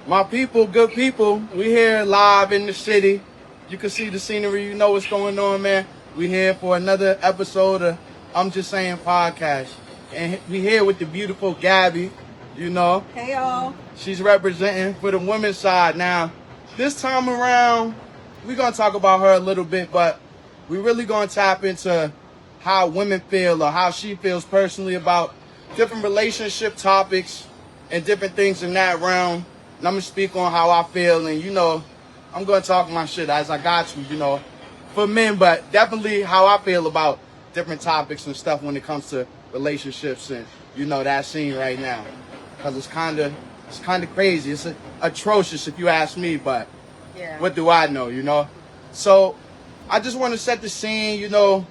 My people, good people, we here live in the city. You can see the scenery, you know what's going on, man. We here for another episode of I'm Just Saying podcast. And we here with the beautiful Gabby, you know. Hey, y'all. She's representing for the women's side. Now, this time around, we're going to talk about her a little bit, but we really going to tap into how women feel or how she feels personally about different relationship topics and different things in that realm. And I'm going to speak on how I feel, and, you know, I'm going to talk my shit as I got to, you know, for men, but definitely how I feel about different topics and stuff when it comes to relationships and, you know, that scene right now. Because it's kind of crazy. It's atrocious if you ask me, but Yeah. what do I know, you know? So I just want to set the scene, you know,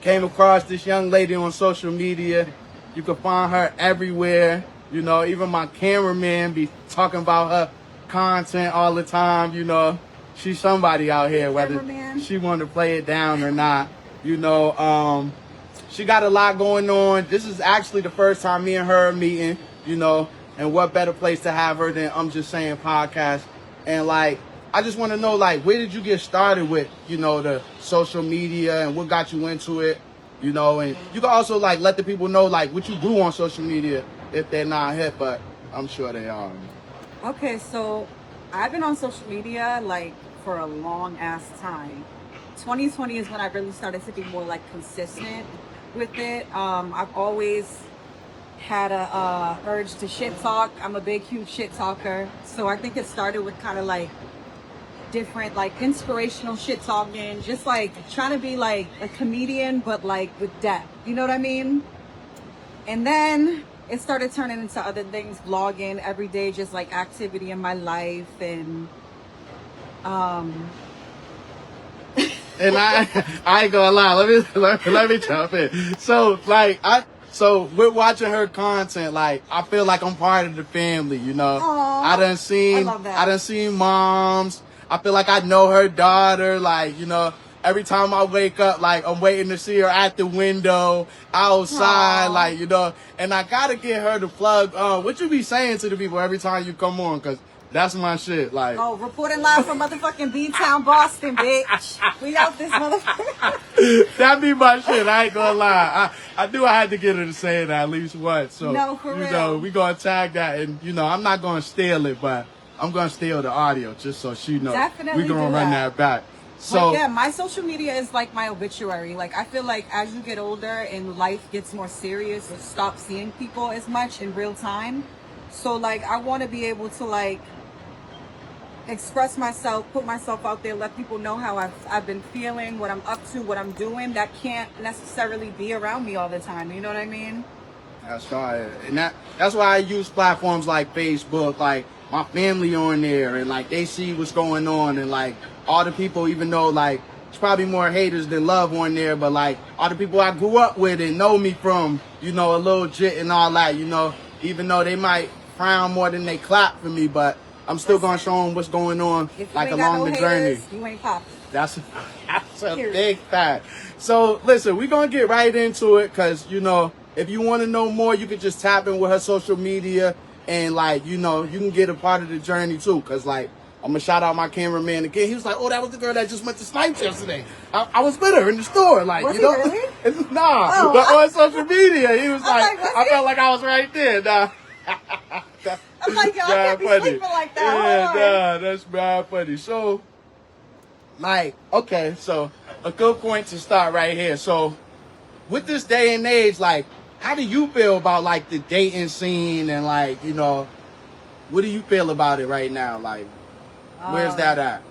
came across this young lady on social media. You can find her everywhere. You know, even my cameraman be talking about her content all the time, you know. She's somebody out here, whether Cameraman. she want to play it down or not. You know, she got a lot going on. This is actually the first time me and her are meeting, you know, and what better place to have her than I'm Just Saying podcast. And, like, I just want to know, like, where did you get started with, you know, the social media and what got you into it, you know? And you can also, like, let the people know, like, what you do on social media if they're not hip, but I'm sure they are. Okay, so I've been on social media like for a long ass time. 2020 is when I really started to be more like consistent with it. I've always had a urge to shit talk. I'm a big, huge shit talker. So I think it started with kind of like different, like inspirational shit talking, just like trying to be like a comedian, but like with depth. You know what I mean? And then it started turning into other things, vlogging every day, just like activity in my life. And And I ain't gonna lie, let me jump in. So, like, so we're watching her content, like, I feel like I'm part of the family, you know. Aw, I done seen moms. I feel like I know her daughter, like, you know. Every time I wake up, like, I'm waiting to see her at the window, outside, Aww. like, you know. And I gotta get her to plug, what you be saying to the people every time you come on, because that's my shit, like. oh, reporting live from motherfucking B-Town, Boston, bitch. We out this motherfucker. That be my shit. I ain't gonna lie. I had to get her to say it at least once. So, No, for you real. know, we gonna tag that, and, you know, I'm not gonna steal it, but I'm gonna steal the audio just so she knows. Definitely we gonna do run that. that back. So, But yeah, my social media is like my obituary. Like, I feel like as you get older and life gets more serious, you stop seeing people as much in real time. So, like, I want to be able to, like, express myself, put myself out there, let people know how I've been feeling, what I'm up to, what I'm doing. That can't necessarily be around me all the time. You know what I mean? that's right. And that's why I use platforms like Facebook, like my family on there, and like they see what's going on, and like all the people, even though like it's probably more haters than love on there, but like all the people I grew up with and know me from, you know, a little jit and all that, you know, even though they might frown more than they clap for me, but I'm still gonna show them what's going on, If you like ain't got along no the journey. haters, you ain't popping. That's a Period. big fact. So listen, we're gonna get right into it, because, you know, if you want to know more, you can just tap in with her social media, and, like, you know, you can get a part of the journey too. Because, like, I'm gonna shout out my cameraman again. He was like, "Oh, that was the girl that just went to Snipes yesterday. I was with her in the store, like, Was you he know." really? Nah, Oh. but on social media, he was I'm like, like, was I he? felt like I was right there. Nah. I'm like, yo, I can't be Funny. sleeping like that. Yeah, Hold on. nah, that's bad funny. So, like, okay, so a good point to start right here. So, with this day and age, like, how do you feel about, like, the dating scene, and, like, you know, what do you feel about it right now? Like, where's that at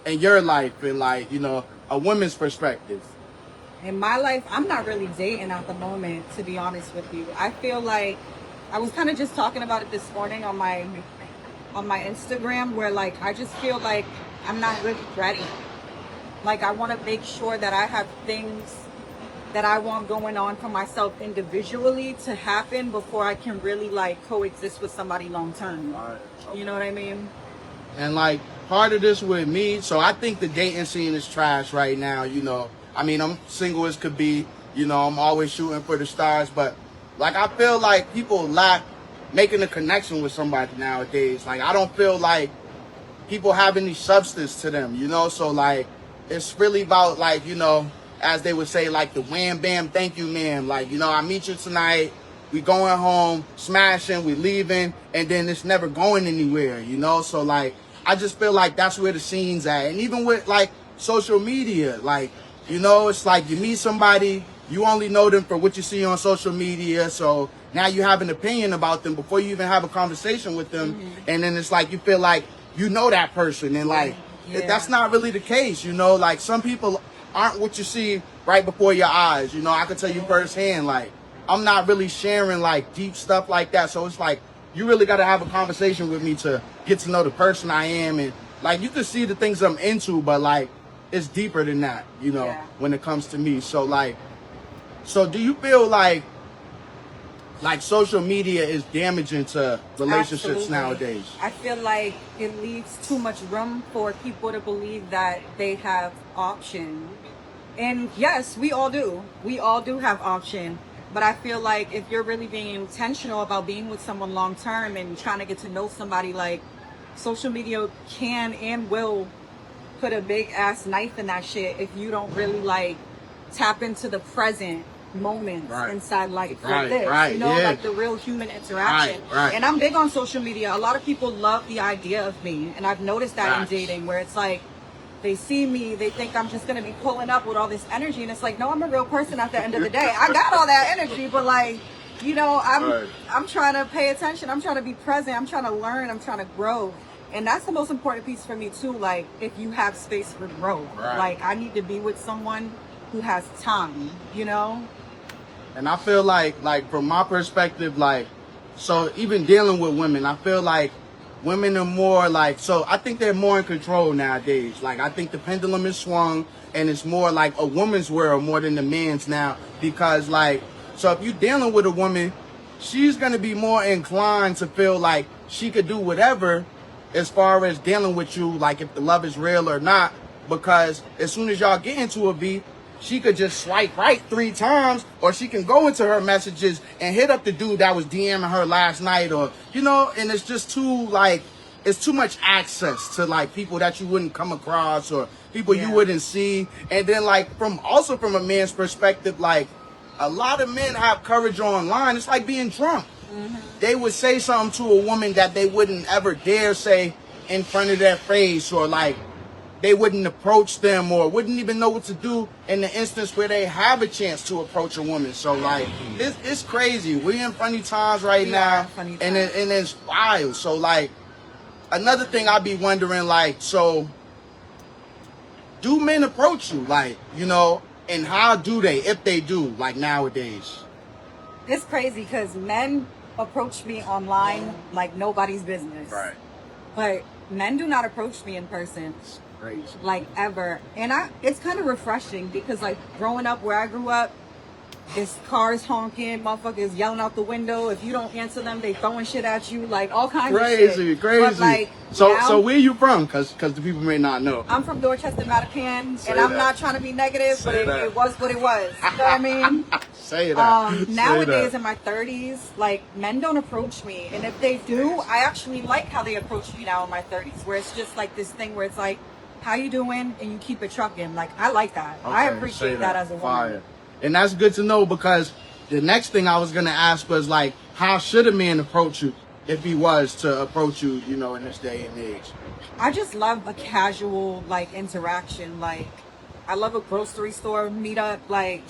in your life, and, like, you know, a woman's perspective? In my life, I'm not really dating at the moment, to be honest with you. I feel like I was kind of just talking about it this morning on my Instagram, where, like, I just feel like I'm not really ready. Like, I want to make sure that I have things that I want going on for myself individually to happen before I can really, like, coexist with somebody long term. You know what I mean? And, like, part of this with me, so I think the dating scene is trash right now, you know. I mean, I'm single as could be, you know, I'm always shooting for the stars, but, like, I feel like people lack making a connection with somebody nowadays. Like, I don't feel like people have any substance to them, you know? So, like, it's really about, like, you know, as they would say, like, the wham, bam, thank you, ma'am. Like, you know, I meet you tonight, we going home, smashing, we leaving, and then it's never going anywhere, you know? So, like, I just feel like that's where the scene's at. And even with, like, social media, like, you know, it's like you meet somebody, you only know them for what you see on social media, so now you have an opinion about them before you even have a conversation with them, and then it's like you feel like you know that person, and like that's not really the case, you know? Like, some people aren't what you see right before your eyes, you know? I can tell you firsthand, like, I'm not really sharing like deep stuff like that, so it's like you really got to have a conversation with me to get to know the person I am, and like you can see the things I'm into, but like it's deeper than that, you know, when it comes to me. So like, so do you feel like social media is damaging to relationships nowadays? I feel like it leaves too much room for people to believe that they have option. And yes, we all do. We all do have option. But I feel like if you're really being intentional about being with someone long term and trying to get to know somebody, like, social media can and will put a big ass knife in that shit if you don't really like tap into the present moments inside life like this, you know, like the real human interaction. And I'm big on social media. A lot of people love the idea of me, and I've noticed that in dating, where it's like they see me, they think I'm just gonna be pulling up with all this energy, and it's like, no, I'm a real person at the end of the day. I got all that energy, but like, you know, I'm trying to pay attention, I'm trying to be present, I'm trying to learn, I'm trying to grow. And that's the most important piece for me too. Like, if you have space for growth, like, I need to be with someone who has time, you know? And I feel like from my perspective, like, so even dealing with women, I feel like women are more like, so I think they're more in control nowadays. Like, I think the pendulum is swung, and it's more like a woman's world more than the man's now. Because like, so if you're dealing with a woman, she's going to be more inclined to feel like she could do whatever as far as dealing with you, like if the love is real or not, because as soon as y'all get into a beef, she could just swipe right 3 times, or she can go into her messages and hit up the dude that was DMing her last night, or, you know, and it's just too, like, it's too much access to, like, people that you wouldn't come across, or people you wouldn't see. And then, like, from a man's perspective, like, a lot of men have courage online. It's like being drunk. They would say something to a woman that they wouldn't ever dare say in front of their face, or like they wouldn't approach them, or wouldn't even know what to do in the instance where they have a chance to approach a woman. So like, it's crazy. We're in funny times right now, and it's wild. So like, another thing I be wondering, like, so do men approach you, like, you know, and how do they, if they do, like nowadays? It's crazy because men approach me online like nobody's business. Right. But men do not approach me in person. It's crazy. Like, ever. And it's kind of refreshing because, like, growing up where I grew up, it's cars honking, motherfuckers yelling out the window. If you don't answer them, they throwing shit at you, like all kinds of shit. Crazy. But like, so where you from? Cause the people may not know. I'm from Dorchester, Mattapan, and I'm not trying to be negative, but it was what it was. You know what I mean? Say that. Nowadays, in my 30s, like, men don't approach me, and if they do, I actually like how they approach me now in my 30s, where it's just like this thing where it's like, how you doing? And you keep it trucking. Like, I like that. Okay, I appreciate that as a woman. Fire. And that's good to know, because the next thing I was going to ask was, like, how should a man approach you if he was to approach you, you know, in this day and age? I just love a casual, like, interaction. Like, I love a grocery store meetup. Like,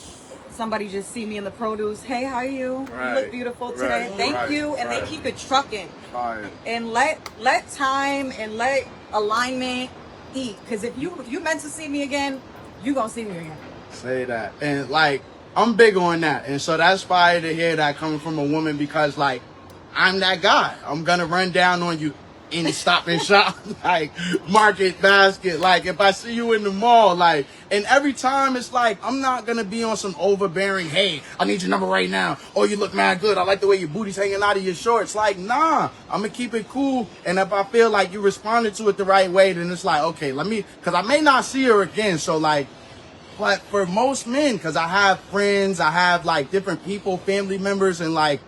somebody just see me in the produce. Hey, how are you? You look beautiful today. Thank you. And they keep it trucking. And let time and let alignment eat. Because if you meant to see me again, you going to see me again. Say that. And like, I'm big on that, and so that's fire to hear that coming from a woman, because like, I'm that guy. I'm gonna run down on you any Stop and Shop, like Market Basket, like if I see you in the mall, like, and every time it's like, I'm not gonna be on some overbearing, hey, I need your number right now, or you look mad good, I like the way your booty's hanging out of your shorts. Like, nah, I'm gonna keep it cool, and if I feel like you responded to it the right way, then it's like, okay, because I may not see her again, so like, but for most men, because I have friends, I have like different people, family members, and like,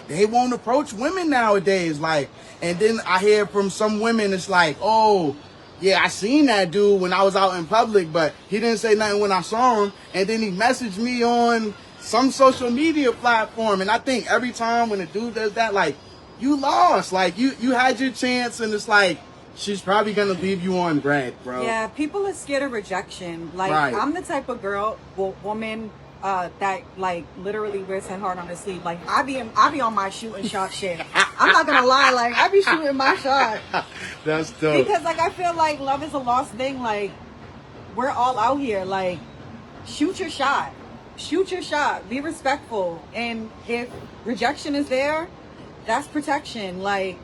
they won't approach women nowadays. Like, and then I hear from some women, it's like, oh, yeah, I seen that dude when I was out in public, but he didn't say nothing when I saw him. And then he messaged me on some social media platform. And I think every time when a dude does that, like, you lost. Like, you had your chance, and it's like, she's probably going to leave you on red, bro. Yeah, people are scared of rejection. Like, Right. I'm the type of girl, woman, that like literally wears her heart on her sleeve. Like, I be on my shooting shot shit. I'm not gonna lie, like I be shooting my shot. That's dope. Because like I feel like love is a lost thing. Like, we're all out here. Like, shoot your shot. Shoot your shot. Be respectful. And if rejection is there, that's protection. Like,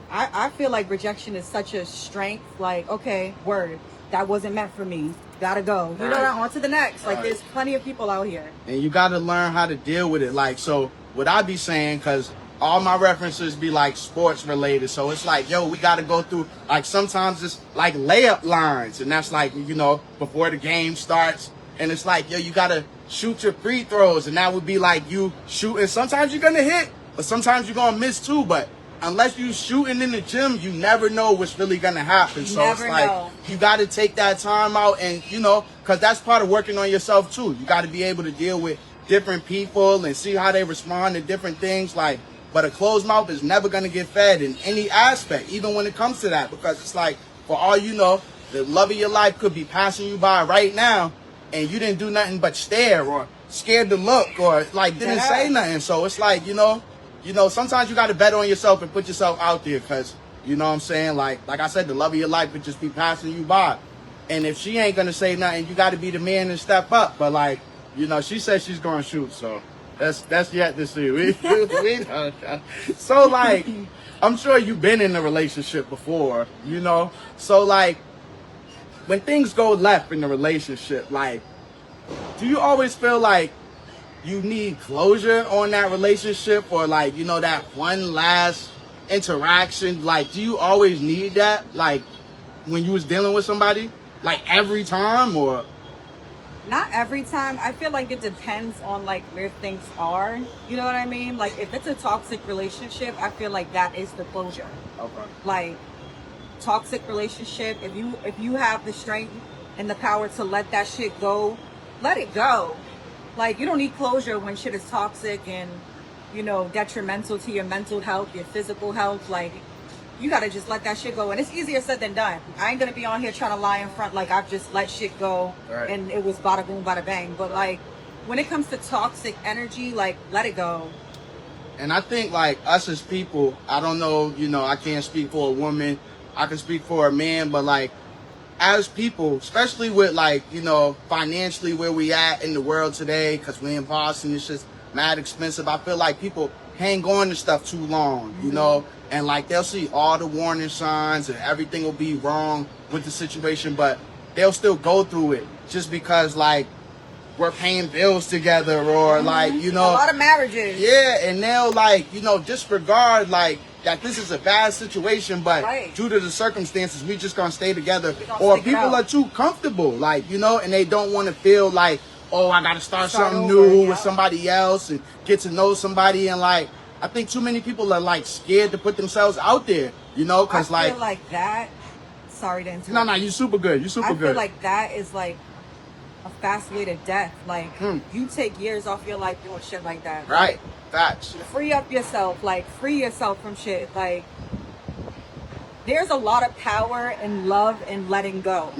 I feel like rejection is such a strength. Like, okay, word, that wasn't meant for me. Gotta go. You know, on to the next. Like, there's plenty of people out here. And you got to learn how to deal with it. Like, so what I be saying, because all my references be like sports related. So it's like, yo, we got to go through, like, sometimes it's like layup lines. And that's like, you know, before the game starts. And it's like, yo, you got to shoot your free throws. And that would be like you shooting. Sometimes you're going to hit, but sometimes you're going to miss too. But unless you shooting in the gym, you never know what's really going to happen. So it's like, you got to take that time out and, you know, because that's part of working on yourself too. You got to be able to deal with different people and see how they respond to different things. Like, but a closed mouth is never going to get fed in any aspect, even when it comes to that, because it's like, for all you know, the love of your life could be passing you by right now and you didn't do nothing but stare or scared to look or like didn't say nothing. So it's like, you know, sometimes you got to bet on yourself and put yourself out there because, you know what I'm saying? Like I said, the love of your life could just be passing you by. And if she ain't going to say nothing, you got to be the man and step up. But like, you know, she says she's going to shoot. So that's yet to see. We don't know. So like, I'm sure you've been in a relationship before, you know? So like, when things go left in the relationship, like, do you always feel like you need closure on that relationship or like, you know, that one last interaction? Like, do you always need that? Like, when you was dealing with somebody? Like, every time or? Not every time. I feel like it depends on like where things are. You know what I mean? Like, if it's a toxic relationship, I feel like that is the closure. Okay. Like, toxic relationship, if you have the strength and the power to let that shit go, let it go. Like, you don't need closure when shit is toxic and, you know, detrimental to your mental health, your physical health. Like, you gotta just let that shit go. And it's easier said than done. I ain't gonna be on here trying to lie in front like I've just let shit go and it was bada boom, bada bang. But like, when it comes to toxic energy, like, let it go. And I think like us as people, I don't know, you know, I can't speak for a woman. I can speak for a man, but like, as people, especially with like, you know, financially where we at in the world today, because we in Boston, it's just mad expensive. I feel like people hang on to stuff too long, you know, and like they'll see all the warning signs and everything will be wrong with the situation, but they'll still go through it just because like we're paying bills together or like, you know, a lot of marriages. Yeah, and they'll like, you know, disregard like that this is a bad situation, but due to the circumstances, we just gonna stay together. Or people are too comfortable, like, you know, and they don't want to feel like, oh, I gotta start something new with somebody else and get to know somebody. And like, I think too many people are like scared to put themselves out there, you know, because I feel like that. Sorry to interrupt. No, you super good. You super good. I feel like that is like a fast way to death. Like, you take years off your life doing shit like that. Right. Facts. Free up yourself. Like, free yourself from shit. Like, there's a lot of power in love and letting go.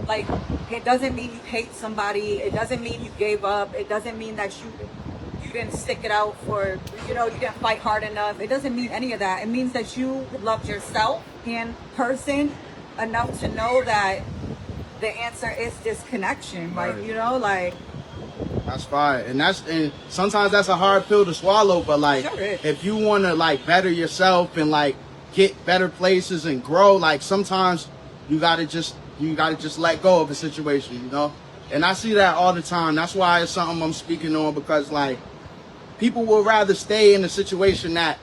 Like, it doesn't mean you hate somebody. It doesn't mean you gave up. It doesn't mean that you didn't stick it out for, you know, you didn't fight hard enough. It doesn't mean any of that. It means that you loved yourself and person enough to know that the answer is disconnection. Like, you know, like, that's fine. And sometimes that's a hard pill to swallow, but like, if you want to like better yourself and like get better places and grow, like sometimes you gotta just let go of a situation, you know. And I see that all the time. That's why it's something I'm speaking on, because like people will rather stay in a situation that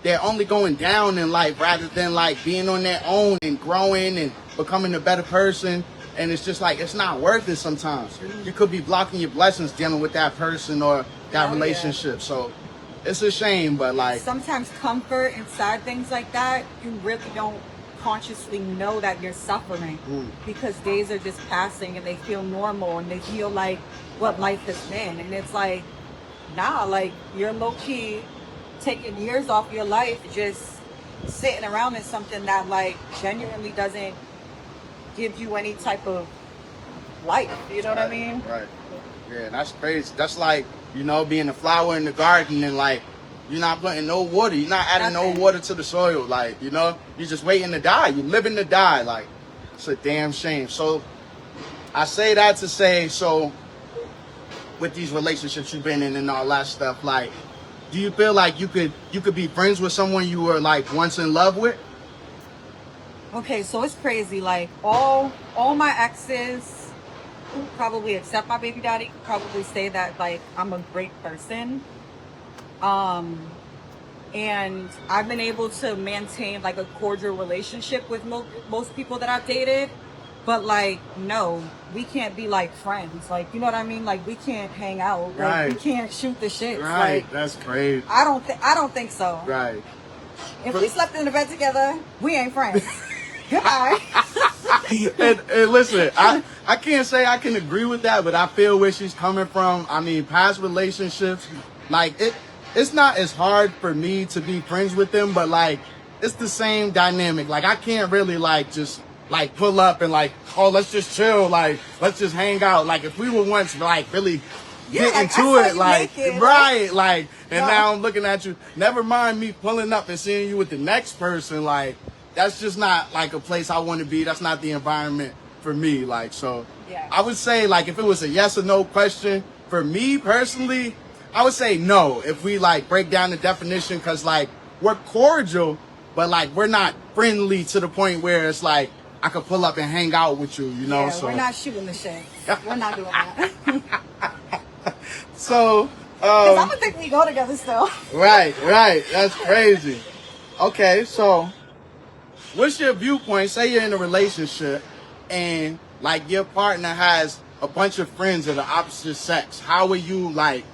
they're only going down in life rather than like being on their own and growing and becoming a better person. And it's just like, it's not worth it sometimes. You could be blocking your blessings dealing with that person or that relationship. So it's a shame, but like sometimes comfort inside things like that, you really don't consciously know that you're suffering because days are just passing and they feel normal and they feel like what life has been. And it's like, nah, like you're low-key taking years off your life just sitting around in something that like genuinely doesn't give you any type of life. You know what I mean? Right. Yeah, that's crazy. That's like, you know, being a flower in the garden and like you're not putting no water. You're not adding no water to the soil. Like, you know, you're just waiting to die. You're living to die. Like, it's a damn shame. So I say that to say, so with these relationships you've been in and all that stuff, like, do you feel like you could be friends with someone you were like once in love with? Okay, so it's crazy. Like all my exes, probably except my baby daddy, probably say that like I'm a great person. And I've been able to maintain like a cordial relationship with most people that I've dated. But like, no, we can't be like friends. Like, you know what I mean? Like, we can't hang out. Like, Right. we can't shoot the shit. Right. Like, That's crazy. I don't think so. Right. If we slept in the bed together, we ain't friends. Goodbye. and listen, I can't say I can agree with that, but I feel where she's coming from. I mean, past relationships, like it's not as hard for me to be friends with them, but like it's the same dynamic. Like I can't really like just like pull up and like, oh, let's just chill, like let's just hang out. Like if we were once like really get like, into it, like naked, right, like and no. now I'm looking at you. Never mind me pulling up and seeing you with the next person, like that's just not like a place I want to be. That's not the environment for me. Like, so Yeah. I would say like if it was a yes or no question for me personally, I would say no. If we like break down the definition, cause like we're cordial, but like we're not friendly to the point where it's like I could pull up and hang out with you, you know? Yeah, So we're not shooting the shit. We're not doing that. so Cause I'm gonna think we go together still. right, that's crazy. Okay, so what's your viewpoint? Say you're in a relationship and like your partner has a bunch of friends of the opposite sex. How are you like,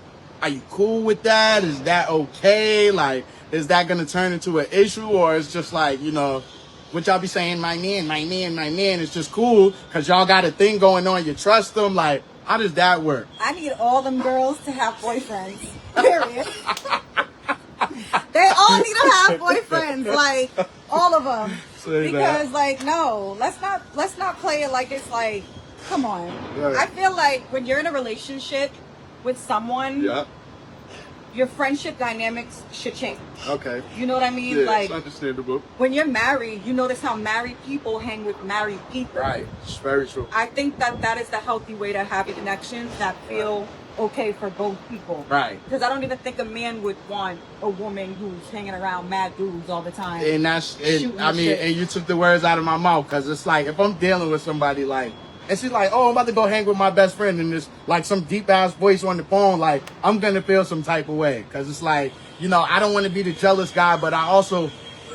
are you cool with that? Is that okay? Like, is that gonna turn into an issue, or it's just like, you know, what y'all be saying, my man, it's just cool because y'all got a thing going on, you trust them? Like, how does that work? I need all them girls to have boyfriends. Period. They all need to have boyfriends, like all of them. Say Because that. like no, let's not play it like it's like, come on. Right. I feel like when you're in a relationship with someone, Yeah. your friendship dynamics should change. Okay. You know what I mean? Yeah, Like it's understandable. when you're married, you notice how married people hang with married people. Right. It's very true. I think that is the healthy way to have connections that feel okay for both people. Right. Because I don't even think a man would want a woman who's hanging around mad dudes all the time. And that's, Shooting I the mean, shit. and you took the words out of my mouth, because it's like, if I'm dealing with somebody like, and she's like, oh, I'm about to go hang with my best friend, and there's like some deep ass voice on the phone, like, I'm gonna feel some type of way. Because it's like, you know, I don't want to be the jealous guy, but I also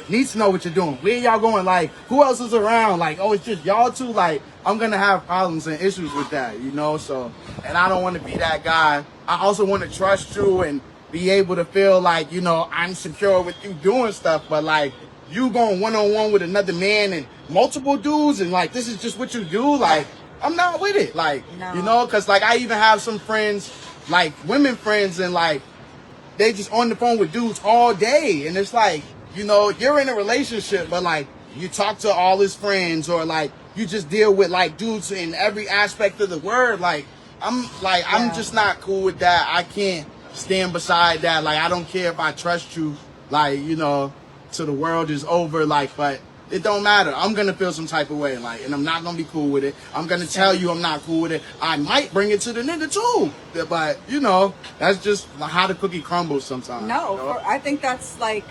need to know what you're doing. Where y'all going? Like, who else is around? Like, oh, it's just y'all two? Like, I'm gonna have problems and issues with that, you know? So, and I don't want to be that guy. I also want to trust you and be able to feel like, you know, I'm secure with you doing stuff, but like, you going one-on-one with another man and multiple dudes, and like, this is just what you do, like, I'm not with it. Like, No. you know, because like, I even have some friends, like women friends, and like, they just on the phone with dudes all day, and it's like, you know, you're in a relationship, but like, you talk to all his friends, or like, you just deal with like dudes in every aspect of the word. Like, I'm Yeah. just not cool with that. I can't stand beside that. Like, I don't care if I trust you, like, you know, till the world is over, like, but it don't matter. I'm gonna feel some type of way, like, and I'm not gonna be cool with it. I'm gonna tell you I'm not cool with it. I might bring it to the nigga too, but you know, that's just how the cookie crumbles sometimes. No, you know? I think that's like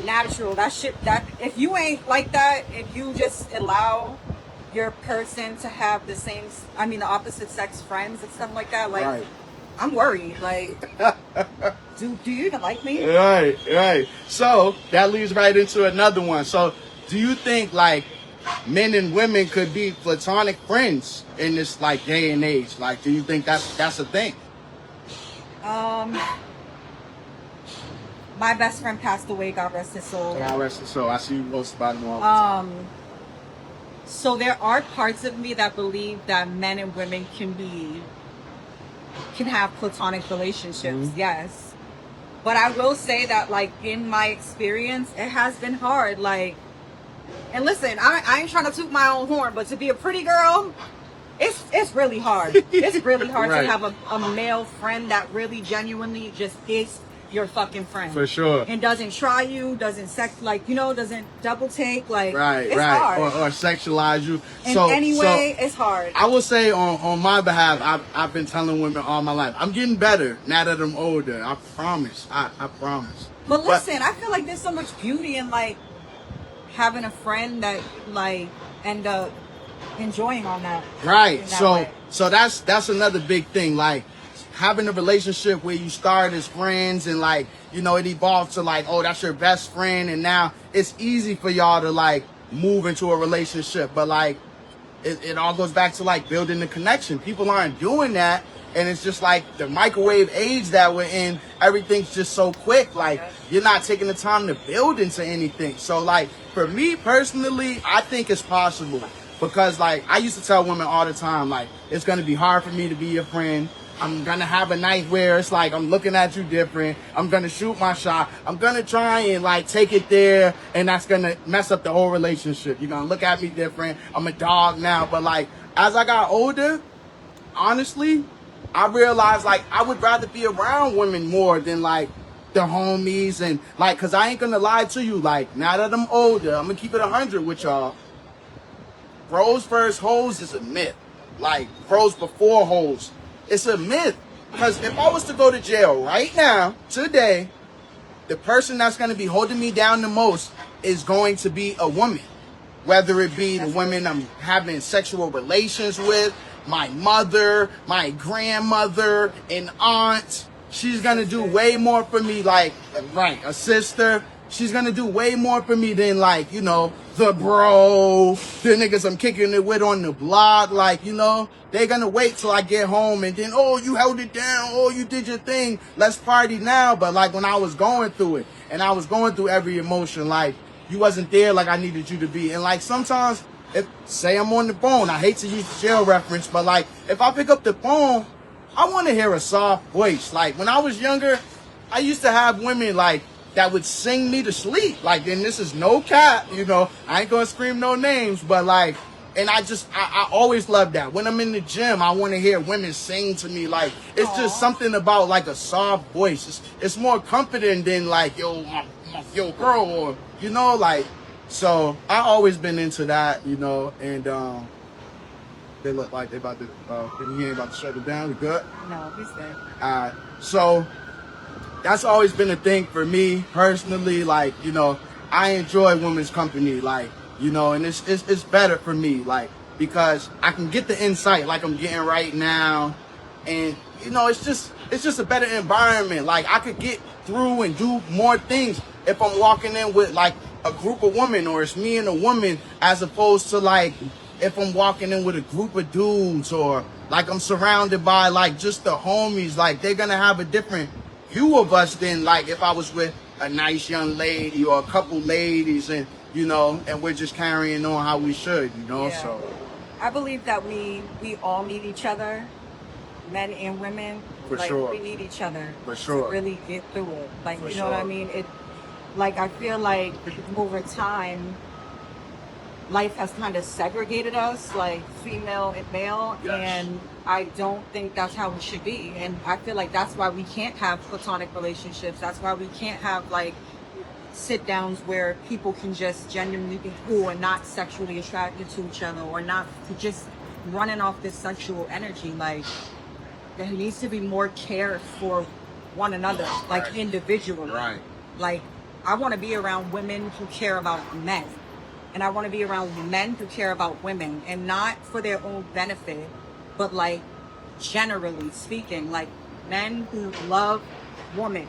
natural. That shit, that if you ain't like that, if you just allow your person to have the opposite sex friends and stuff like that, like, Right. I'm worried. Like, do you even like me? Right. So that leads right into another one. So do you think like men and women could be platonic friends in this like day and age? Like, do you think that's a thing? My best friend passed away, God rest his soul. God rest his soul. I see you post about him all the time. So there are parts of me that believe that men and women can have platonic relationships, yes. But I will say that, like, in my experience, it has been hard. Like, and listen, I ain't trying to toot my own horn, but to be a pretty girl, it's really hard. It's really hard Right. to have a male friend that really genuinely just is your fucking friend. For sure. And doesn't try you, doesn't doesn't double take, like, Right, it's right. hard. Or sexualize you. In any way, it's hard. I will say on my behalf, I've been telling women all my life, I'm getting better now that I'm older. I promise. I promise. But listen, I feel like there's so much beauty in, like, having a friend that, like, end up enjoying on that. Right. Way. So that's another big thing. Like, having a relationship where you start as friends and, like, you know, it evolves to, like, oh, that's your best friend, and now it's easy for y'all to, like, move into a relationship. But, like, it all goes back to, like, building the connection. People aren't doing that, and it's just like the microwave age that we're in, everything's just so quick. Like, you're not taking the time to build into anything. So, like, for me personally, I think it's possible. Because, like, I used to tell women all the time, like, it's going to be hard for me to be your friend. I'm going to have a night where it's like I'm looking at you different. I'm going to shoot my shot. I'm going to try and, like, take it there, and that's going to mess up the whole relationship. You're going to look at me different. I'm a dog now. But, like, as I got older, honestly, I realized, like, I would rather be around women more than, like, the homies. And, like, because I ain't going to lie to you. Like, now that I'm older, I'm going to keep it 100 with y'all. Bros versus hoes is a myth. Like, bros before hoes. It's a myth. Because if I was to go to jail right now, today, the person that's going to be holding me down the most is going to be a woman. Whether it be the women I'm having sexual relations with, my mother, my grandmother, an aunt. She's going to do way more for me, like, right, a sister. She's going to do way more for me than, like, you know, the bro, the niggas I'm kicking it with on the block. Like, you know, they're going to wait till I get home and then, oh, you held it down. Oh, you did your thing. Let's party now. But, like, when I was going through it and I was going through every emotion, like, you wasn't there like I needed you to be. And, like, sometimes, say I'm on the phone, I hate to use the jail reference, but, like, if I pick up the phone, I want to hear a soft voice. Like, when I was younger, I used to have women, like, that would sing me to sleep. Like, and this is no cap, you know, I ain't gonna scream no names, but, like, and I always love that. When I'm in the gym, I want to hear women sing to me. Like, it's just something about, like, a soft voice. It's more comforting than, like, yo girl, or, you know, like, so I always been into that, you know. And they look like they about to he ain't about to shut it down. We good? No, he's good. So that's always been a thing for me personally. Like, you know, I enjoy women's company, like, you know, and it's better for me, like, because I can get the insight like I'm getting right now, and, you know, it's just a better environment. Like, I could get through and do more things if I'm walking in with, like, a group of women, or it's me and a woman, as opposed to, like, if I'm walking in with a group of dudes, or, like, I'm surrounded by, like, just the homies. Like, they're gonna have a different view of us than, like, if I was with a nice young lady or a couple ladies, and, you know, and we're just carrying on how we should, you know. Yeah. So I believe that we all need each other, men and women. For like, sure. We need each other For sure. to really get through it. Like, For you know what I sure. mean? It, like, I feel like over time, life has kind of segregated us, like, female and male, Yes. and I don't think that's how it should be. And I feel like that's why we can't have platonic relationships. That's why we can't have, like, sit downs where people can just genuinely be cool and not sexually attracted to each other, or not just running off this sexual energy. Like, there needs to be more care for one another, like, Right. individually. Right. Like, I want to be around women who care about men, and I want to be around men who care about women, and not for their own benefit, but, like, generally speaking, like, men who love women,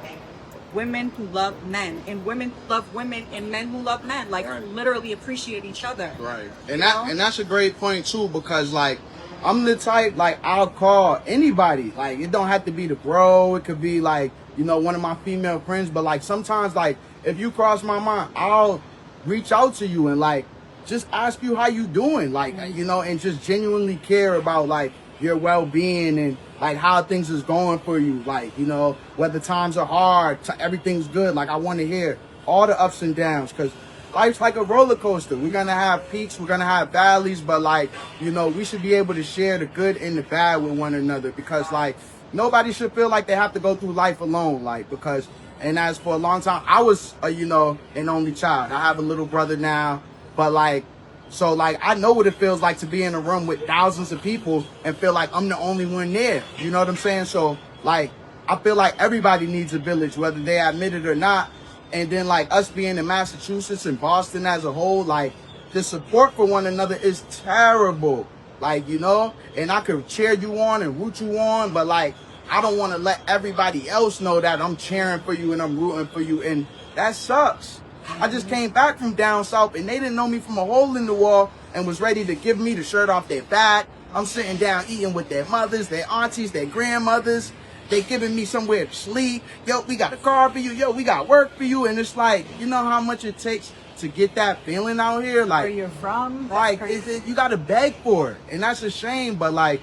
women who love men, and women who love women, and men who love men, like, Right. who literally appreciate each other. Right. And You know? and that's a great point too, because, like, I'm the type, like, I'll call anybody. Like, it don't have to be the bro. It could be, like, you know, one of my female friends, but like sometimes like if you cross my mind, I'll reach out to you and like just ask you how you doing, like, you know, and just genuinely care about like your well-being and like how things is going for you, like, you know, whether times are hard, everything's good. Like I want to hear all the ups and downs, because life's like a roller coaster. We're gonna have peaks, we're gonna have valleys, but like, you know, we should be able to share the good and the bad with one another, because like nobody should feel like they have to go through life alone, like, because, and as for a long time I was you know, an only child. I have a little brother now, but like, so like I know what it feels like to be in a room with thousands of people and feel like I'm the only one there, you know what I'm saying? So like I feel like everybody needs a village, whether they admit it or not. And then like us being in Massachusetts and Boston as a whole, like the support for one another is terrible, like, you know, and I could cheer you on and root you on, but like I don't want to let everybody else know that I'm cheering for you and I'm rooting for you, and that sucks. I just came back from down south and they didn't know me from a hole in the wall and was ready to give me the shirt off their back. I'm sitting down eating with their mothers, their aunties, their grandmothers. They giving me somewhere to sleep. Yo, we got a car for you. Yo, we got work for you. And it's like, you know how much it takes to get that feeling out here? Like, where you're from? Like, you got to beg for it. And that's a shame, but like,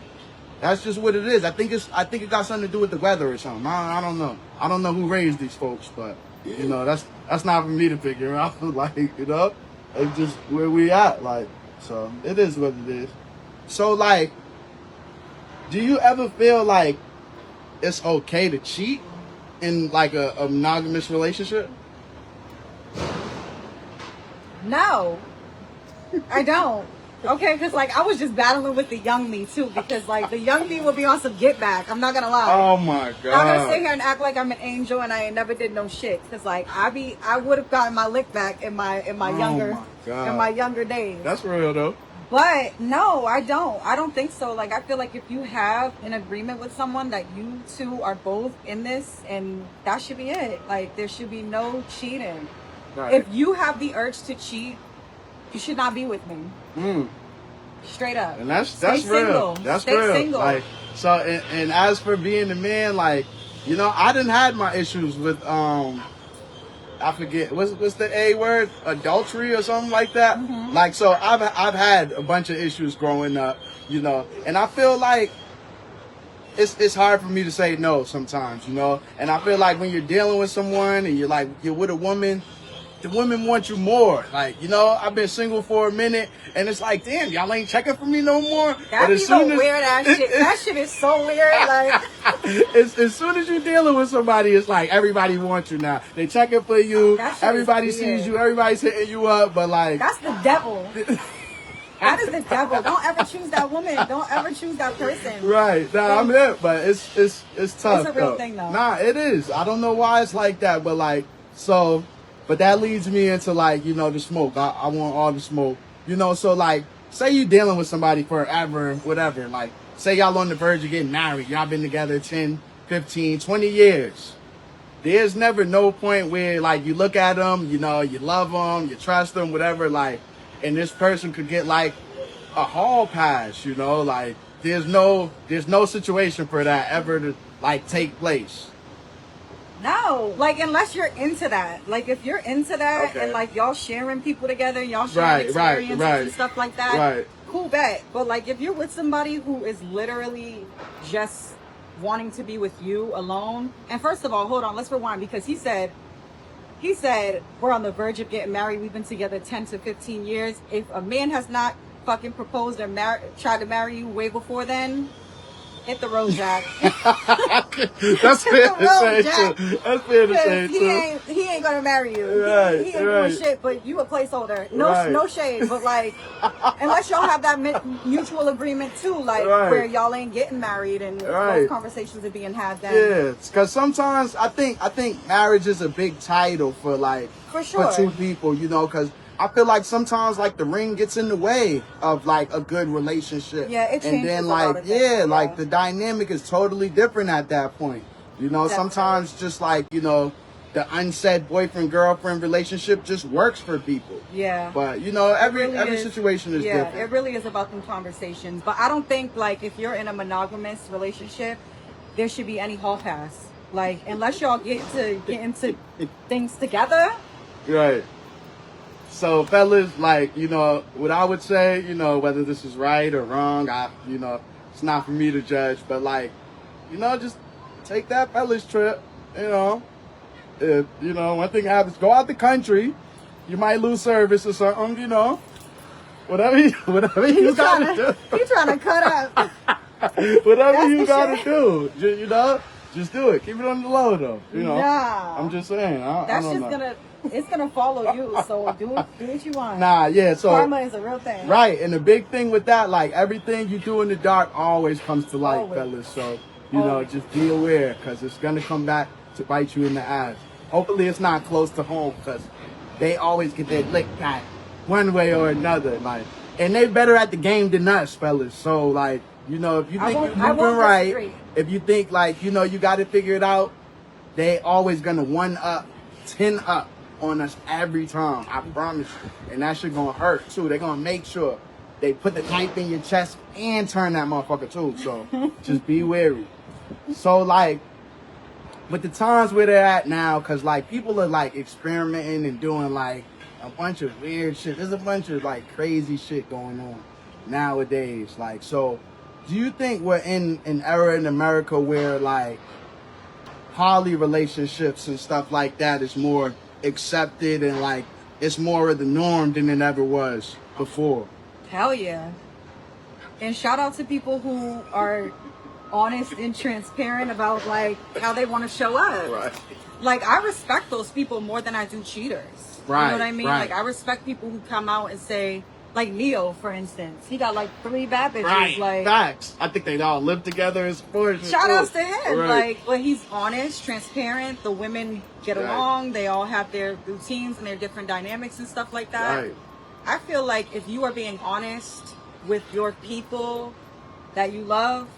that's just what it is. I think it got something to do with the weather or something. I don't know. I don't know who raised these folks, but you know, that's not for me to figure out. Like, you know, it's just where we at. Like, so it is what it is. So like, do you ever feel like it's okay to cheat in like a monogamous relationship? No, I don't. Okay, because like I was just battling with the young me too, because like the young me will be on some get back. I'm not gonna lie. Oh my god! I'm gonna sit here and act like I'm an angel and I ain't never did no shit. Because like I would have gotten my lick back in my younger days. That's real though. But no, I don't. I don't think so. Like I feel like if you have an agreement with someone that you two are both in this, and that should be it. Like there should be no cheating. Right. If you have the urge to cheat, you should not be with me. Straight up. And that's Stay real. Single. That's Stay real. Single. Like, so, and as for being a man, like, you know, I done had my issues with I forget what's the A word, adultery or something like that. Mm-hmm. Like, so I've had a bunch of issues growing up, you know, and I feel like it's hard for me to say no sometimes, you know, and I feel like when you're dealing with someone and you're with a woman, the women want you more. Like, you know, I've been single for a minute and it's like, damn, y'all ain't checking for me no more. That be so weird ass shit. That shit is so weird. Like, as soon as you're dealing with somebody, it's like everybody wants you now. They checking for you. Everybody sees you. Everybody's hitting you up. But like, that's the devil. That is the devil. Don't ever choose that woman. Don't ever choose that person. Right. Nah, I'm it. But it's tough. It's a real thing though. Nah, it is. I don't know why it's like that, but like, so. But that leads me into like, you know, the smoke. I want all the smoke. You know, so like, say you dealing with somebody forever, whatever. Like, say y'all on the verge of getting married. Y'all been together 10, 15, 20 years. There's never no point where like you look at them, you know, you love them, you trust them, whatever. Like, and this person could get like a hall pass, you know. Like, there's no situation for that ever to like take place. No, like unless you're into that. Like if you're into that and like y'all sharing people together, y'all sharing experiences and stuff like that, cool bet. But like if you're with somebody who is literally just wanting to be with you alone, and first of all, hold on, let's rewind, because he said we're on the verge of getting married. We've been together 10 to 15 years. If a man has not fucking proposed or tried to marry you way before then, hit the road, Jack. That's fair to say too. That's fair to say too. He ain't gonna marry you. Right, he ain't doing shit, but you a placeholder. No shade, but like, unless y'all have that mutual agreement too, like where y'all ain't getting married and those conversations are being had then. Yeah, because sometimes I think marriage is a big title for like for two people, you know, because I feel like sometimes like the ring gets in the way of like a good relationship. Yeah, it changes. And then like like the dynamic is totally different at that point. You know, sometimes just like, you know, the unsaid boyfriend-girlfriend relationship just works for people. Yeah. But you know, every situation is different. Yeah, it really is about them conversations. But I don't think like if you're in a monogamous relationship, there should be any hall pass Like, unless y'all get into things together. Right. So, fellas, like, you know, what I would say, you know, whether this is right or wrong, you know, it's not for me to judge, but like, you know, just take that fellas trip, you know. If, you know, one thing happens, go out the country, you might lose service or something, you know. Whatever you gotta do. He's trying to cut up. Whatever you gotta do, you know, just do it. Keep it on the low, though. You know, nah. I'm just saying. I don't know. It's gonna follow you. So do what you want. Nah, yeah. So karma is a real thing, right? And the big thing with that, like everything you do in the dark always comes to light, Always. fellas. So you know, just be aware, because it's gonna come back to bite you in the ass. Hopefully, it's not close to home, because they always get their lick back one way or another. Like, and they better at the game than us, fellas. So like, you know, if you think you're moving right, if you think like, you know, you got it figured out, they always gonna 1 up, 10 up on us every time. I promise you. And that shit gonna hurt too. They're gonna make sure they put the knife in your chest and turn that motherfucker too. So just be wary. So like, with the times where they're at now, cause like people are like experimenting and doing like a bunch of weird shit. There's a bunch of like crazy shit going on nowadays. Like, so do you think we're in an era in America where like poly relationships and stuff like that is more accepted and like it's more of the norm than it ever was before? Hell yeah. And shout out to people who are honest and transparent about like how they want to show up. Right. Like, I respect those people more than I do cheaters. Right. You know what I mean? Right. Like, I respect people who come out and say, like Neo, for instance, he got like 3 bad bitches. Right. Like, facts. I think they all live together as sports. shout outs to him. Right. Like, but he's honest, transparent. The women get along. They all have their routines and their different dynamics and stuff like that. Right. I feel like if you are being honest with your people that you love,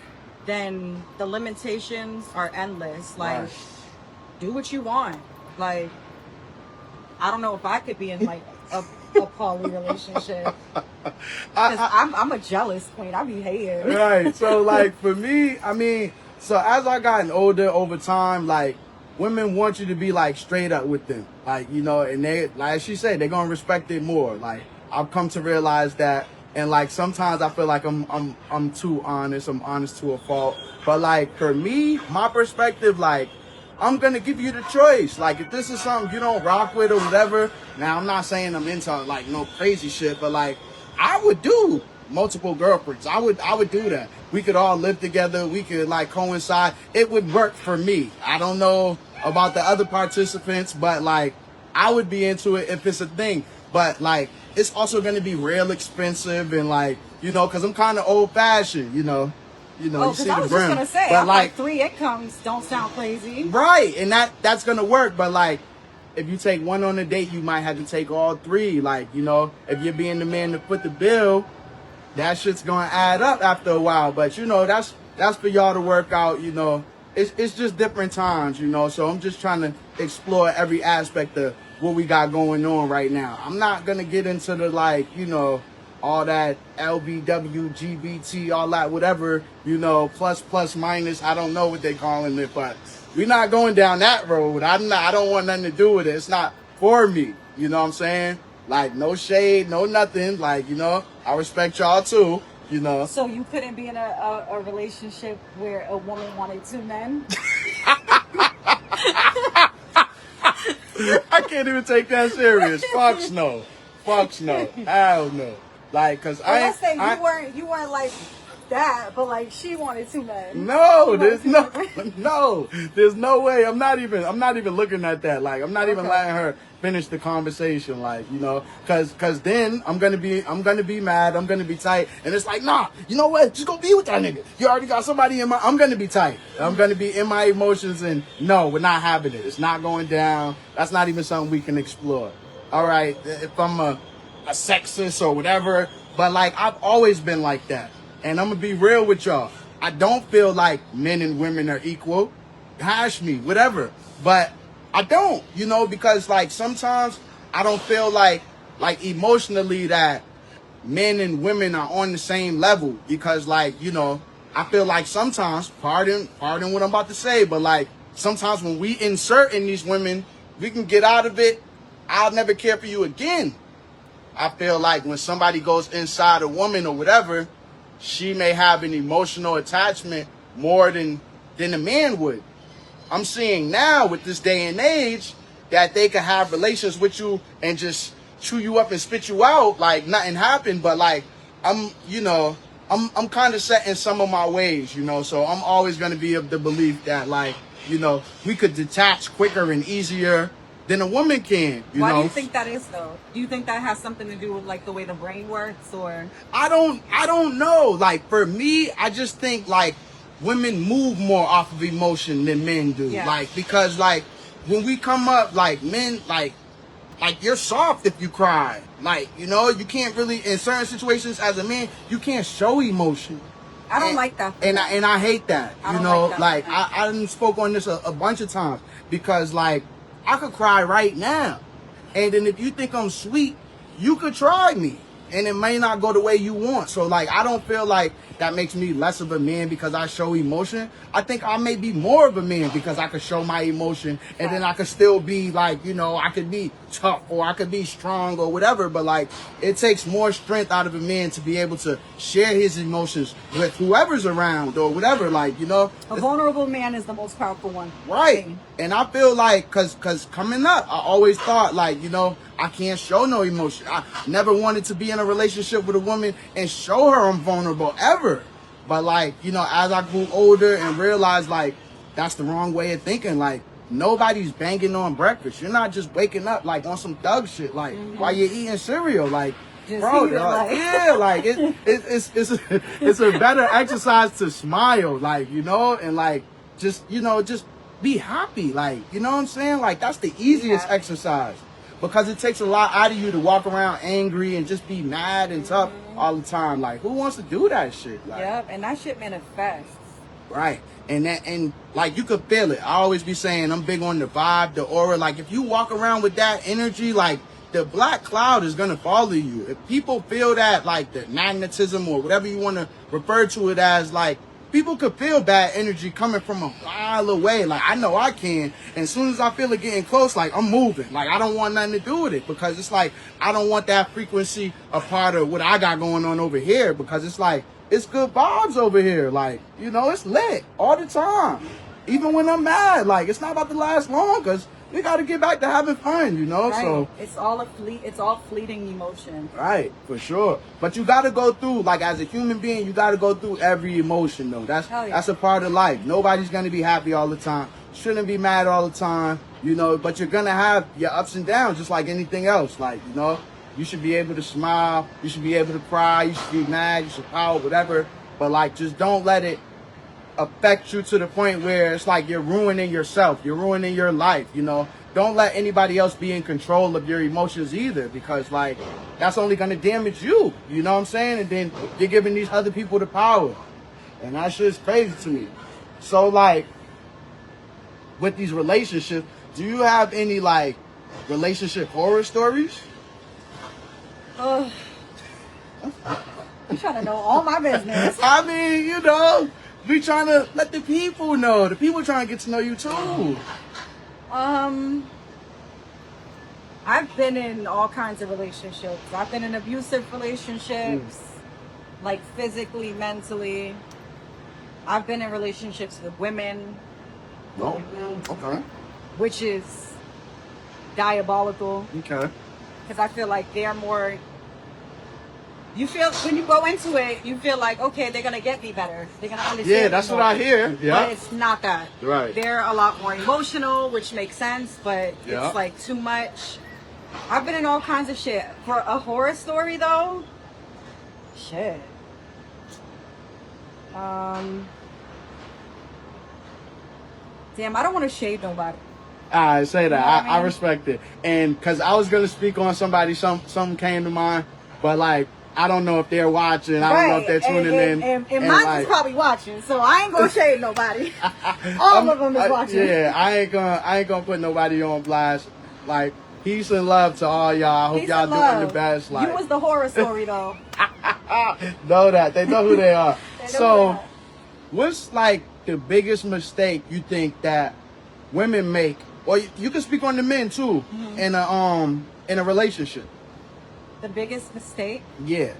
then the limitations are endless. Like, Right. do what you want. Like, I don't know if I could be in like a poly relationship. I'm a jealous queen. I be hating. Right. So like for me, I mean, so as I gotten older over time, like women want you to be like straight up with them. Like, you know, and they, like she said, they're gonna respect it more. Like, I've come to realize that. And like sometimes I feel like I'm too honest. I'm honest to a fault. But like for me, my perspective, like I'm gonna give you the choice. Like if this is something you don't rock with or whatever. Now I'm not saying I'm into like no crazy shit, but like I would do multiple girlfriends. I would do that. We could all live together. We could like coincide. It would work for me. I don't know about the other participants, but like I would be into it if it's a thing. But like it's also going to be real expensive and like, you know, because I'm kind of old fashioned, you know, you see the I was brim. just gonna say, but like 3 incomes don't sound crazy, right? And that's gonna work. But like, if you take one on a date, you might have to take all 3. Like, you know, if you're being the man to put the bill, that shit's gonna add up after a while. But you know, that's for y'all to work out. You know, it's just different times, you know. So I'm just trying to explore every aspect of what we got going on right now. I'm not gonna get into the like, you know, all that LBW, GBT, all that, whatever, you know, plus, minus. I don't know what they calling it, but we're not going down that road. I don't want nothing to do with it. It's not for me. You know what I'm saying? Like, no shade, no nothing. Like, you know, I respect y'all too, you know. So you couldn't be in a relationship where a woman wanted 2 men? I can't even take that serious. Fucks no. Hell no. Like, cause well, let's say you weren't like that, but like she wanted 2 men. No, there's there's no way. I'm not even looking at that. Like, I'm not even letting her finish the conversation. Like, you know, cause then I'm gonna be mad. I'm gonna be tight, and it's like, nah, you know what? Just go be with that nigga. You already got somebody in my. I'm gonna be tight. I'm gonna be in my emotions, and no, we're not having it. It's not going down. That's not even something we can explore. All right, if I'm a sexist or whatever, but like I've always been like that. And I'm gonna be real with y'all. I don't feel like men and women are equal. Hash me, whatever. But I don't, you know, because like sometimes I don't feel like emotionally that men and women are on the same level. Because like, you know, I feel like sometimes, pardon what I'm about to say, but like sometimes when we insert in these women, we can get out of it. I'll never care for you again. I feel like when somebody goes inside a woman or whatever, she may have an emotional attachment more than a man would. I'm seeing now with this day and age that they can have relations with you and just chew you up and spit you out like nothing happened. But like I'm kind of set in some of my ways, so I'm always going to be of the belief that like, we could detach quicker and easier than a woman can. Why do you think that is though? Do you think that has something to do with like the way the brain works, or? I don't know. Like for me, I just think like women move more off of emotion than men do. Yeah. Like because like when we come up, like men, like you're soft if you cry. Like you can't really in certain situations as a man you can't show emotion. I don't like that. And I hate that. I don't like that. I done spoke on this a bunch of times because like I could cry right now, and then if you think I'm sweet, you could try me, and it may not go the way you want. So like I don't feel like that makes me less of a man because I show emotion. I think I may be more of a man because I could show my emotion, and then I could still be like, I could be tough or I could be strong or whatever. But like it takes more strength out of a man to be able to share his emotions with whoever's around or whatever. Like a vulnerable man is the most powerful one. Right. And I feel like cause coming up, I always thought like, I can't show no emotion. I never wanted to be in a relationship with a woman and show her I'm vulnerable ever. But like, as I grew older and realized like that's the wrong way of thinking. Like nobody's banging on breakfast. You're not just waking up like on some thug shit like while you're eating cereal. Like just bro, like it's a better exercise to smile, like, and like just be happy, like, you know what I'm saying? Like that's the easiest exercise. Because it takes a lot out of you to walk around angry and just be mad and tough all the time. Like, who wants to do that shit? Like, yep, and that shit manifests. Right. And like you could feel it. I always be saying I'm big on the vibe, the aura. Like if you walk around with that energy, like the black cloud is gonna follow you. If people feel that, like the magnetism or whatever you want to refer to it as, like people could feel bad energy coming from a mile away. Like I know I can. And as soon as I feel it getting close, like I'm moving. Like I don't want nothing to do with it because it's like I don't want that frequency a part of what I got going on over here because it's like it's good vibes over here. Like, it's lit all the time. Even when I'm mad, like it's not about to last long because we got to get back to having fun, Right. So it's all fleeting emotion. Right, for sure. But you got to go through, like as a human being, you got to go through every emotion though. That's a part of life. Nobody's going to be happy all the time. Shouldn't be mad all the time, but you're going to have your ups and downs just like anything else. Like, you should be able to smile. You should be able to cry. You should be mad. You should pout, whatever. But like, just don't let it affect you to the point where it's like you're ruining yourself. You're ruining your life, Don't let anybody else be in control of your emotions either because like that's only going to damage you. You know what I'm saying? And then you're giving these other people the power. And that shit's crazy to me. So like with these relationships, do you have any like relationship horror stories? You trying to know all my business. I mean, we trying to let the people know. The people trying to get to know you too. I've been in all kinds of relationships. I've been in abusive relationships, like physically, mentally. I've been in relationships with women. Oh, okay. Which is diabolical. Okay. Because I feel like they're more... You feel, when you go into it, you feel like, okay, they're going to get me better. They're going to understand Yeah, that's what I hear. Yeah. But it's not that. Right. They're a lot more emotional, which makes sense, but it's like too much. I've been in all kinds of shit. For a horror story, though, shit. Damn, I don't want to shade nobody. I say that. You know what I I mean? respect it. And because I was going to speak on somebody, something came to mind, but like, I don't know if they're watching. I don't know if they're tuning in. And mine like, is probably watching, so I ain't gonna shade nobody. All of them is watching. Yeah, I ain't gonna put nobody on blast. Like, peace and love to all y'all. I hope Peace y'all and doing love. the best. Like, You was the horror story though. know that. They know who they are. They know who So, they are. what's like the biggest mistake you think that women make, or you can speak on the men too, in a relationship? The biggest mistake? Yeah.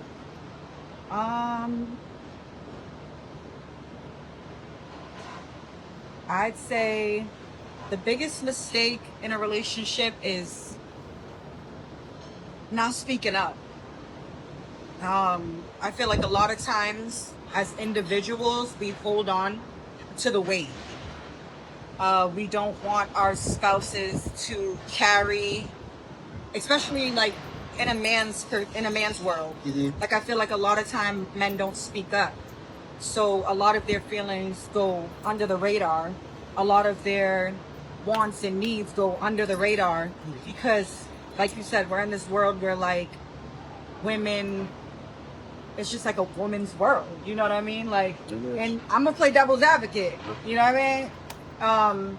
I'd say the biggest mistake in a relationship is not speaking up. I feel like a lot of times as individuals, we hold on to the weight. We don't want our spouses to carry, especially like in a man's world. Like I feel like a lot of time men don't speak up, so a lot of their feelings go under the radar. A lot of their wants and needs go under the radar because, like you said, we're in this world where like women, it's just like a woman's world. You know what I mean? Like, and I'm gonna play devil's advocate. You know what I mean?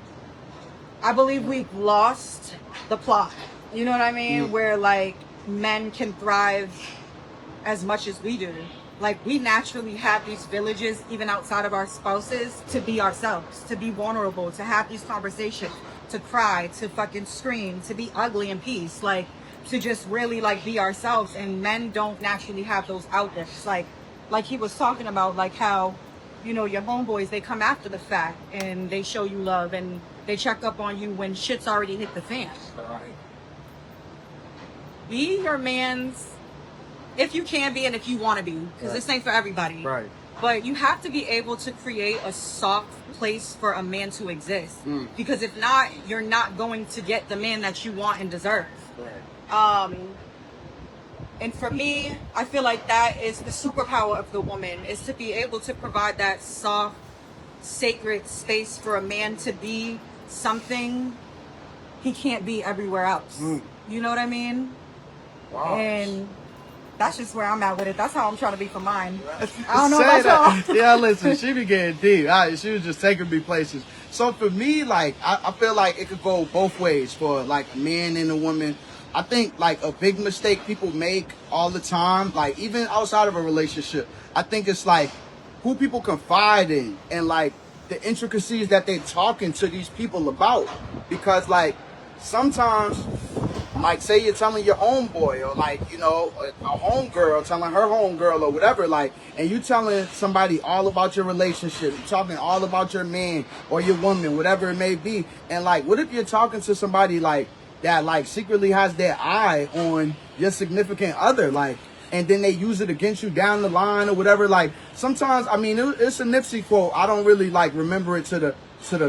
I believe we've lost the plot. You know what I mean? Where like men can thrive as much as we do. Like we naturally have these villages even outside of our spouses to be ourselves, to be vulnerable, to have these conversations, to cry, to fucking scream, to be ugly in peace, like to just really like be ourselves. And men don't naturally have those outlets. Like he was talking about, like how, you know, your homeboys, they come after the fact and they show you love and they check up on you when shit's already hit the fan. Right. Be your man's, if you can be and if you want to be, because this ain't for everybody. Right. But you have to be able to create a soft place for a man to exist. Because if not, you're not going to get the man that you want and deserve. Right. And for me, I feel like that is the superpower of the woman, is to be able to provide that soft, sacred space for a man to be something he can't be everywhere else. You know what I mean? Wow. And that's just where I'm at with it. That's how I'm trying to be for mine. I don't know about y'all. Yeah, listen, she be getting deep. She was just taking me places. So for me, like, I feel like it could go both ways for like a man and a woman. I think like a big mistake people make all the time, like even outside of a relationship, I think it's like who people confide in and like the intricacies that they're talking to these people about. Because like sometimes, like say you're telling your homeboy or like, you know, a homegirl telling her homegirl or whatever, like, and you telling somebody all about your relationship, you're talking all about your man or your woman, whatever it may be. And like, what if you're talking to somebody like that like secretly has their eye on your significant other, like, and then they use it against you down the line or whatever. Like sometimes, I mean, it's a Nipsey quote. I don't really like remember it to the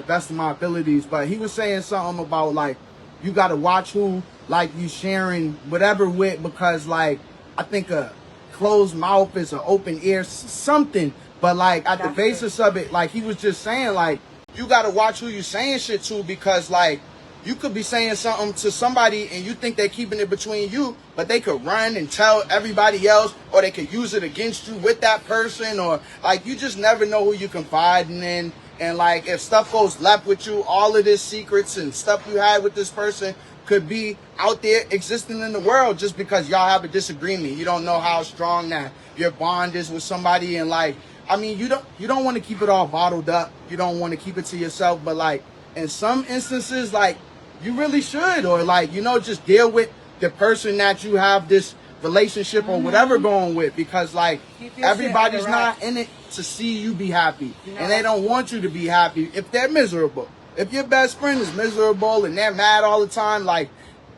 best of my abilities, but he was saying something about like, you got to watch who like you sharing whatever with, because like, I think a closed mouth is an open ear, something. But like at the basis of it, like he was just saying like, you got to watch who you saying shit to, because like, you could be saying something to somebody and you think they're keeping it between you, but they could run and tell everybody else, or they could use it against you with that person, or like you just never know who you confiding in. And like if stuff goes left with you, all of this secrets and stuff you had with this person could be out there existing in the world just because y'all have a disagreement. You don't know how strong that your bond is with somebody, and like, I mean, you don't want to keep it all bottled up. You don't want to keep it to yourself, but like in some instances, like, you really should, or like, you know, just deal with the person that you have this relationship or whatever going with, because like everybody's not in it to see you be happy, and they don't want you to be happy if they're miserable. If your best friend is miserable and they're mad all the time, like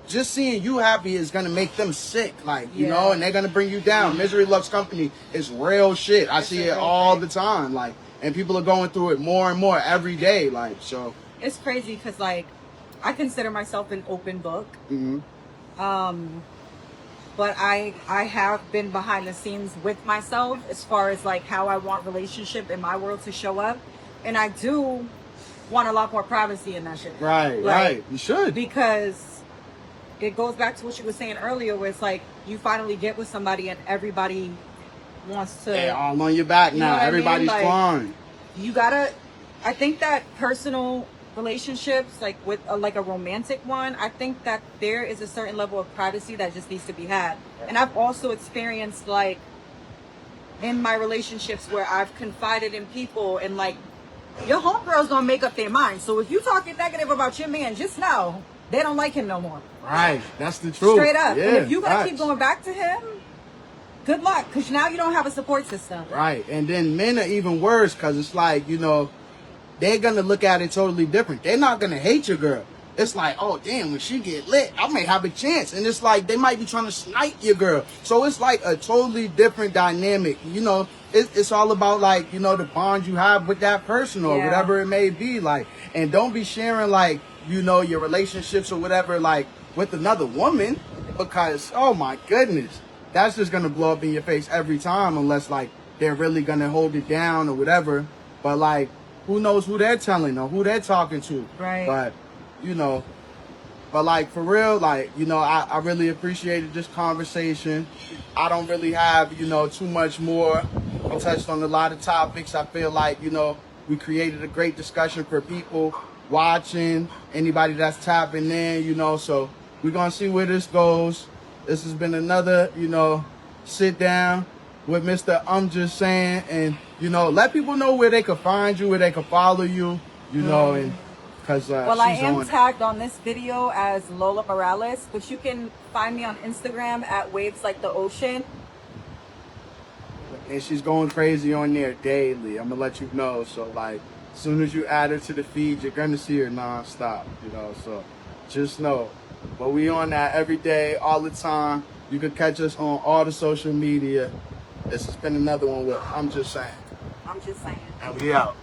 just seeing you happy is gonna make them sick, like, you know, and they're gonna bring you down. Misery loves company is real shit. I see it all the time, like, and people are going through it more and more every day, like, so it's crazy because like I consider myself an open book. But I have been behind the scenes with myself as far as like how I want relationship in my world to show up. And I do want a lot more privacy in that shit. Right, like, right. You should. Because it goes back to what you were saying earlier, where it's like you finally get with somebody and everybody wants to... They're all on your back now. Everybody's flying. You gotta... I think that personal relationships, like with like a romantic one, I think that there is a certain level of privacy that just needs to be had. And I've also experienced like in my relationships where I've confided in people and like your homegirl's gonna make up their mind. So if you talking negative about your man, just know they don't like him no more. Right. That's the truth. Straight up. Yeah, and if you gonna facts. keep going back to him, good luck, because now you don't have a support system. Right. And then men are even worse, because it's like, you know, they're going to look at it totally different. They're not going to hate your girl. It's like, oh, damn, when she get lit, I may have a chance. And it's like, they might be trying to snipe your girl. So it's like a totally different dynamic. You know, it's all about, like, you know, the bond you have with that person or whatever it may be. Like, and don't be sharing, like, you know, your relationships or whatever, like, with another woman. Because, oh, my goodness, that's just going to blow up in your face every time unless, like, they're really going to hold it down or whatever. But, like, who knows who they're telling or who they're talking to. Right. But, you know, but like for real, like, you know, I really appreciated this conversation. I don't really have, you know, too much more. I touched on a lot of topics. I feel like, you know, we created a great discussion for people watching, anybody that's tapping in, you know, so we're going to see where this goes. This has been another, you know, sit down with Mr. I'm Just Saying, and, you know, let people know where they can find you, where they can follow you, you know, and because well, I am tagged on this video as Lola Morales, but you can find me on Instagram at Waves Like the Ocean. And she's going crazy on there daily. I'm gonna let you know. So like, as soon as you add her to the feed, you're gonna see her nonstop. You know, so just know. But we on that every day, all the time. You can catch us on all the social media. This has been another one with I'm Just Saying. I'm just saying. And we out.